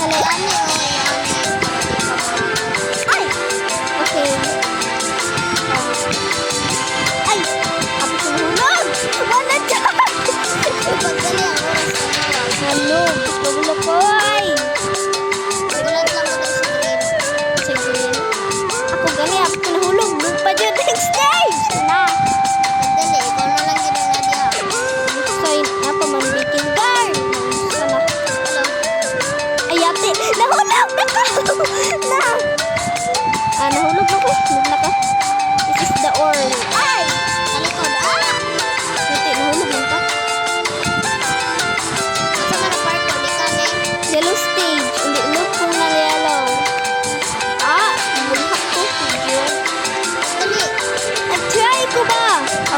Kalian ni Ay! Okay. Ay! Ako sunod! Wala dyan! Ipagdali ang oras na. Hello! Gusto ko ay! Sigulat lang ako sa green. Sa green. Ako gali, ako nahulog. Doon pa dyan next stage! Na! Pagdali, ikaw na lang yun ang nadya. So, napamambiting guard. Sana. Hello? Ay, ate! Nahulog na ka! Na! Nahulog na ko. Nahulog na ka. This is the orb. Ay! Talikod. Ate, nahulog na ka. Asa ka na park ko? Di kami. Yellow stage. Hindi, look kung na yellow. Bulhak ko. Video. Dali. Nag-try ko ba?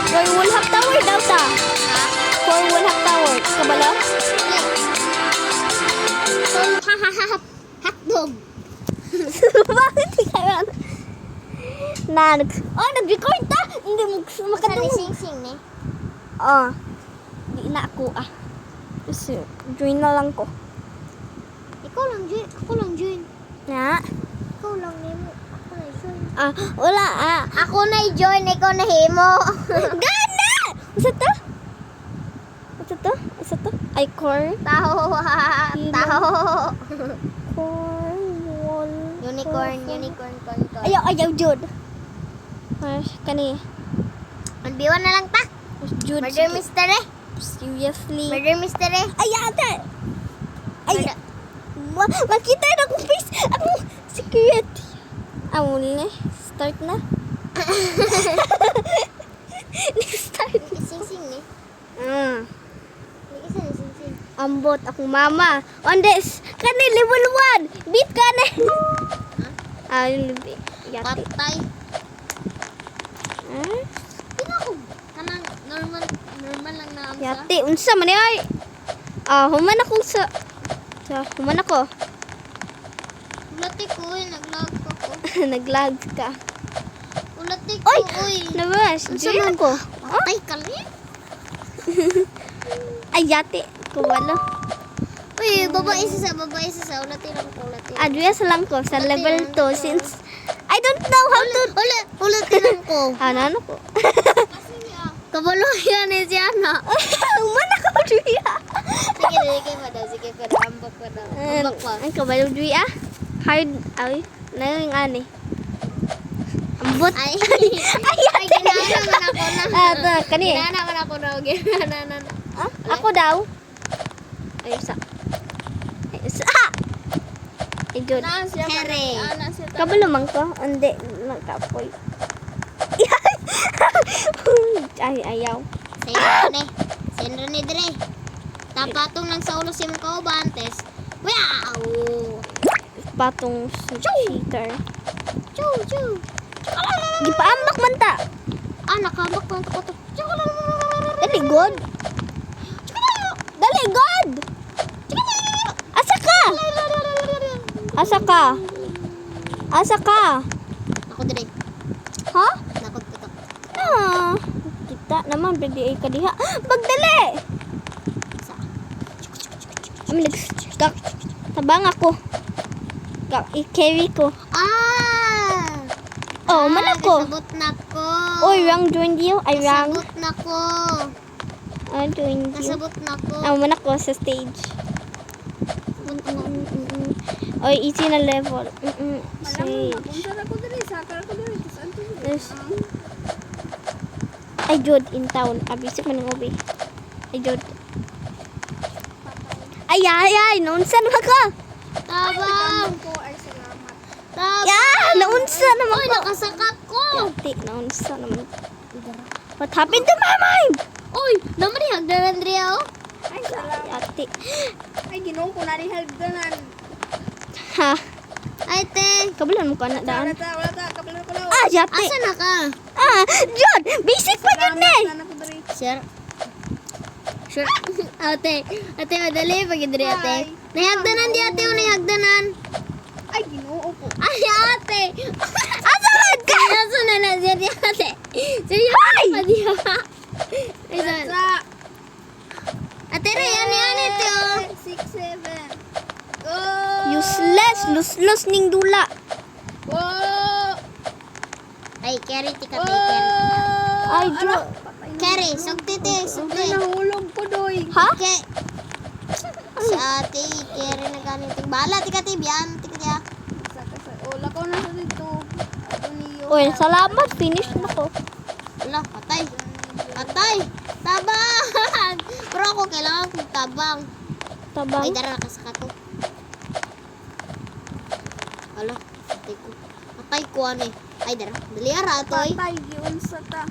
For Wolhak Tower daw ta. Ha? For Wolhak Tower. Kabalo? Dali. Hotdog. Bakit di ka yan? Nag-record ta. Hindi mo makatulog. Saan ni Sing ni? Di na ako Kasi, join na lang ko. Ikaw lang join. Ako lang join. Na? Ikaw lang nemo. Ako na join. Wala Ako na join. Ikaw na himo. Gana! Isa to? Isa to? Ay, core. Taho. Unicorn. Ayaw, Jude. Kani. Magbiwan na lang ta. Jude. Murder mystery. Seriously. Murder mystery. Ay, ate. Ay, makita na akong face. Ako, security. Muli. Start na. Start. Sing ni. Sing. Ambot akong mama. On this. Kani, level 1. Beat ka na. Yati. Patay. Pina ko. Kanang normal lang na amsa. Yati, unsa man ay. Human ako human ako. Ulati ko, naglag ako. Naglag ka. Ulati ko, nabas. Diyan ko. Ay, kali. Ay, yati. Kuwalo. Uy, babae sa ulati lang ko. Advice lang ko sa level 2 since I don't know how to... Ulati lang ko. Ano ko? Kabalo yan eh siya na. Umana ka, Juya. Sige pa daw. Ambak pa daw. Ang kabalo, Juya. Hard. Ay, na yung ani. Ambot. Ay, ginana man ako na. Kani. Ginana man ako na. Ako daw. Ay, isa. Ijod. Kere. Kabalo man ko. Hindi. Nagkapoy. Ay, ayaw. Senro ni Dre. Tapatong lang sa ulo si Mko Bantes. Wow! Patong sa cheater. Chu. Gipaambak man ta. Nakambak man ko to. Dali god. Asa ka? Ako dire. Ha? Nakot kita. Kita naman pwede ay kadiha. Pagdali. Tabang ako. I-carry ko. Man ako. Sabot na ko. Oy, Rang join you. Ay, Rang. Sabot na ko. Join you. Nasabot na ko. Man ako sa stage. Oy, easy na level. Sage. Ay, Jod, in town. Abisip man ng obi. Ay, Jod. Ay, naunsan mo ka? Tabang. Naunsan naman ko. Oy, nakasakat ko. Yati, naunsan naman. What happened to my mind? Oy, naman ni hagdanan Drea, Ay, yati. Ay, ginong ko na ni hagdanan. Ha? Ay, te. Kabalan mo ka na daan. Wala ta. Kabalan ko na. Yati. Asa na ka? Jod, basic pa dyan Sure. Ate, madali pag-idri ate. Nahagdanan di ate, nahagdanan. Ay, ginoo ko. Ay, ate. Asan ka? Asan na siya di ate. Seryoso pa di ha. Ate, yan ito. 6, 7. Go. You Useless ning dula. Wow! Ay, carry tika tay carry. Ay, jo. Carry, sugti te, sugti. Nahulog ko, doy. Ha? Si ate, carry na ganito. Bala, tika te, biyan, tika te. Wala ko na sa dito. Ano niyo? Uy, salamat. Finish na ko. Wala, patay. Tabang! Pero ako kailangan kong tabang. Ay, dara ka sa kato. Ala, patay ko. Patay ko ano eh. Ay, dara. Dali ara ato eh. Patay, giun sa ta.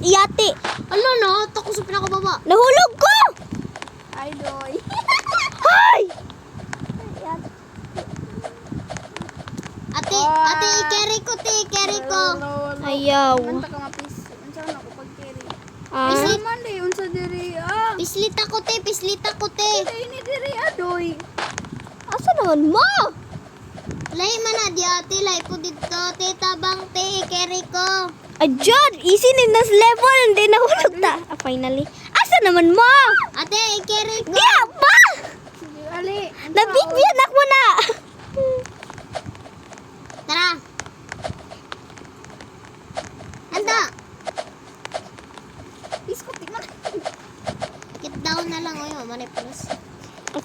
Iyati. Ala na, ako sa pinakababa. Nahulog ko! Ay, doy. Hay! Ate, i-carry ko, i-carry ko. Ayaw. Manta ka mapis. Unsa na ko pag-carry. Pislit. Man di unsa diri ah. Pislit ako, te. Ay ni diri adoy. Asa naman mo? Lay man na di ate, lay ko dito. Te, tabang, te, i-carry ko. Ajod, easy na nas level. Hindi nahulog ta. Finally. Asa naman mo? Ate, i-carry ko. Di ba? Sige, ali. Nabigyan ako na. Tara. Anda. Isko tingnan. Get down na lang oy, manay plus.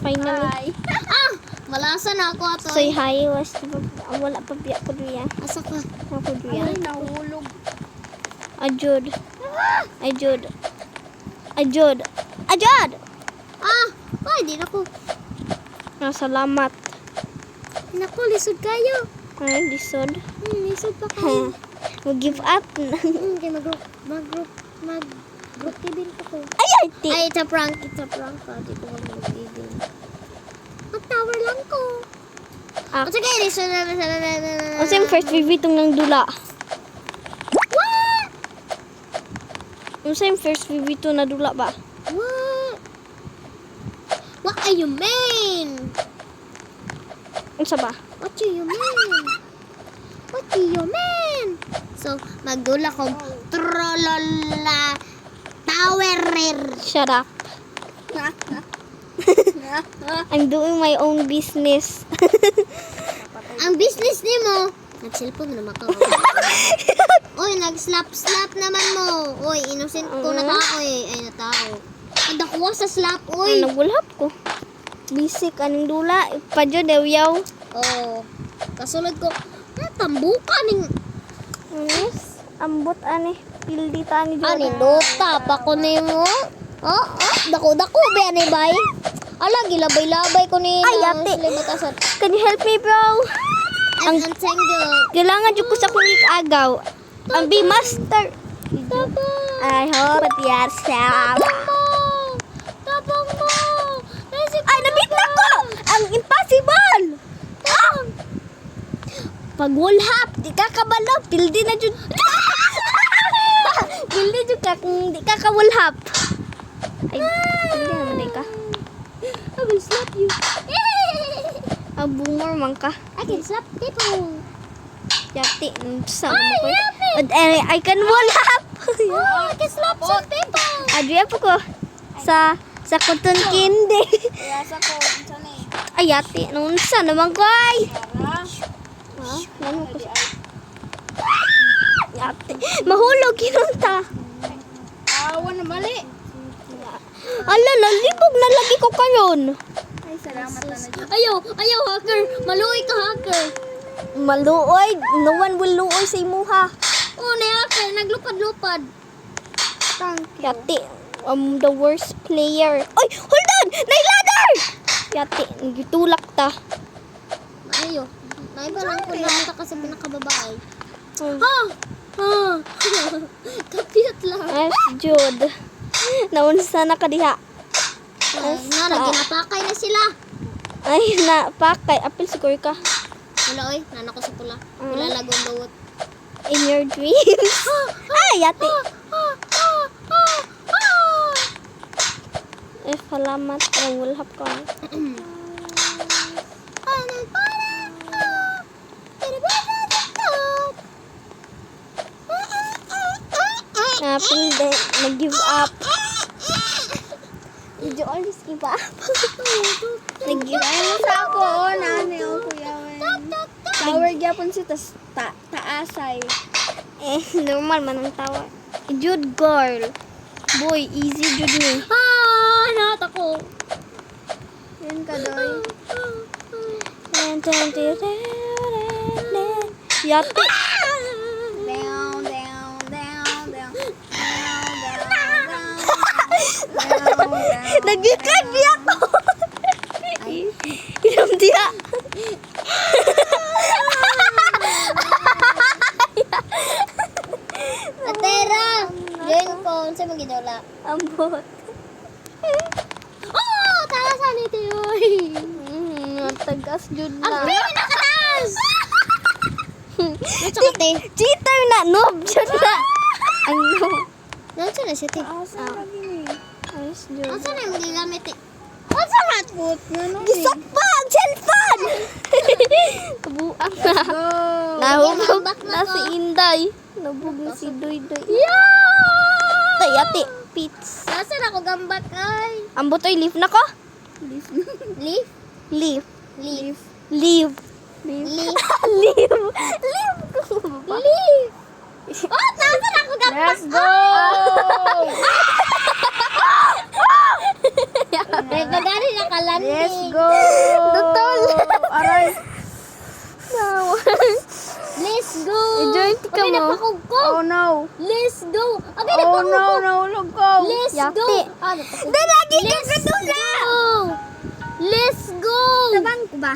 Finally. Hi. Malasa na ako ato. Say hi, was wala pa biya ko diya. Asa ka? Ako diya. Ay nahulog. Ajod. Ay, di na ko. Salamat. Naku, lisod kayo. Ay, lisod. Lisod pa kayo. Mag-give up na. Okay, mag-group kibin ko. Ay, it's a prank. Dito ko mag-givin. Mag-tower lang ko. Sige, lisod na. Kasi yung first review itong ng dula. What? Yung first review ito na dula ba? What are you mean? Unsa ba? What do you mean? So, magdula kong trolala towerer. Shut up. I'm doing my own business. Ang business ni mo, nag-cellphone naman ka. Oy, nag-slap naman mo. Oy, innocent ko na tao eh. Ay, natao. Nadakuha sa slap, oy. Nagulhap ko. Bisik, anong dula. Padyo, dewyaw. Oo. Kasulad ko, tambuka ning... Yes, ambot ani. Pildi ta ni Jordan. Ani, luta pa ko ni mo. Dako-dako ba yan eh, bay? Ala, gilabay-labay ko ni... Ay, ate. Can you help me, bro? Ang tangled. Kailangan dyan ko sa kulit agaw. Ang B-master. I hope at yourself. Tapang mo. Ay, nabit na ko! Ang impossible! Pag wallhap, di ka kabalo. Pildi na dyan. Pildi dyan ka kung di ka ka-wallhap. Ay, pildi naman ka. I will slap you. Boomer man ka. I can slap people. Yati, sama mo ko. I can wallhap. I can slap some people. Adria po ko. Sa cotton candy. Yasa ko unsa ni. Ay, yati, nung sa naman ko ay. Yati. Mahulog yun ta. Awan na mali. Ala, lalibog na lagi ko kayon. Ay, salamat na na. Ayaw, hacker. Maluoy ka, hacker. Maluoy? No one will luoy sa imuha. Oh, na hacker. Naglupad-lupad. Thank you. Yati, the worst player. Oy, hold on! Nailadar! Yati, nagitulak ta. Ayo. Naiba lang ko lang ta kasi pinakababae. Kapit lang. Yes, Jude. Naunsa na ka diha. Ginapakay na sila. Ay, napakay. Apil siguro ka. Wala, oy. Nana ko sa pula. Wala lagong bawot. In your dreams. Ay, yati. Salamat. Wulhap ko. Apil din. Nag-give up. Did you always give up? gyapon si taasay. Normal man ang tawa. Jud girl. Boy, easy jud ni. Not ako. Yan ka doy. Yati. Down, down, down, down. Nagbikat biya ko. Inom dia. Atera! Join ko, unsa mo gidula? Ambot. Oh, tarasan ito yoy. Tagas jud Ang na. pinakataas! Unsa ka te? Cheater na noob jud na. Ang noob. Unsa na siya te? Asa lagi ni? Ayos jud. Unsa na yung gigamit te? Unsa na? Put nga no. Gisak pa ang cellphone. Kabuang na. Go. Nahubog Back na na ko. si Inday. Nahubog na si Doy-Doy. Yeah! Tayati. Pits. Nasa na ko gambat ay? Ang butoy leaf na ko? Leaf? Leaf. Leaf. Leaf. Leaf. Leaf. Leaf. Leaf. Oh, nasa na ko gambat. Let's go. May bagari na kalandi. Let's go. Dutol. Aray. Let's go. I-join ka Okay, mo. napakog ko. Oh no. Let's go. Okay, Oh napakog no, ko. nahulog ko. Let's Yati. go. Ah, napakog. Lagi ka Let's kadula. go. Let's go. Tabang ko ba?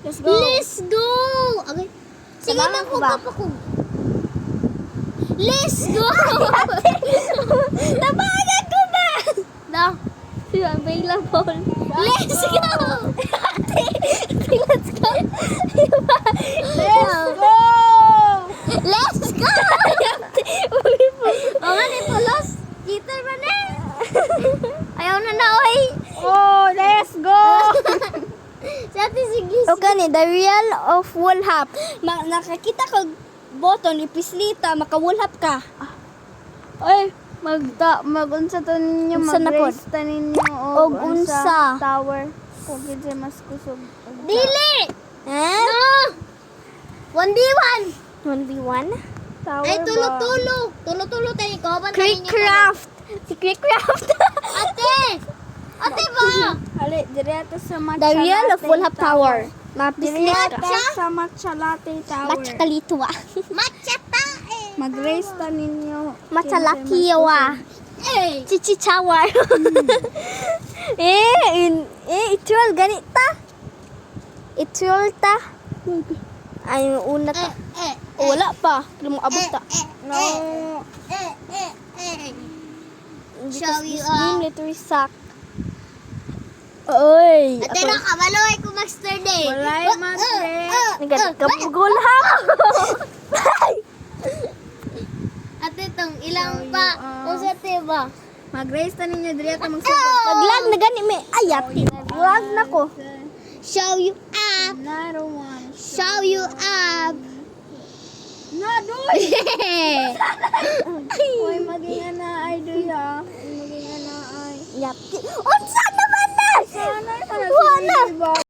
Let's go. Let's go. Okay. Sige, Tabangan ko napakog, ba? napakog. Let's go. Tabangan ko ba? No. Available. Let's go. Let's go. Let's go. Let's go. Oh, nga, ni Polos. Cheater ba na? Ayaw na na, oy. Oh, let's go. Sa atin siglis. Okay ni, the real of wallhap. Nakakita kag button, ipislita, makawallhap ka. Oy, magunsa to ninyo, Unsa na pod? mag-raise ta ninyo Og unsa? tower. Kung gid mas kusog. Dili. Eh? No. 1v1. 1v1? Tower Ay, ba? tulo-tulo. Tulo-tulo tayo. Ikaw ba tayo niya? Creekcraft! Si Creekcraft! Ate! Ate ba? Ali, direto sa matcha The real of latte wallhap tower. Mapislit Direto ka. sa matcha latte tower. Matcha kalitwa. Machata eh. Mag-raise ta ninyo. Matcha Kinsa mas lakiwa. Eh. Chichichawar. Itual ganita. Itual ta. Ay, yung una ta. Oh, wala pa. Kailan mo abot ta. No. Shall we, This game literally suck. Oy! Ate na kamaloy ko master day. Walay master. Nagkabugol ha! Ate tong ilang pa. Kung sa ba? Mag-raise ta ninyo direto magsugod. Naglag na gani may ayati. Naglag na ko. Show you up. Another one. Show you up. Na, doy! Uy, maging ana ay duya. Maging ana ay. Yati. Unsa naman na? Sana, Wala. sana.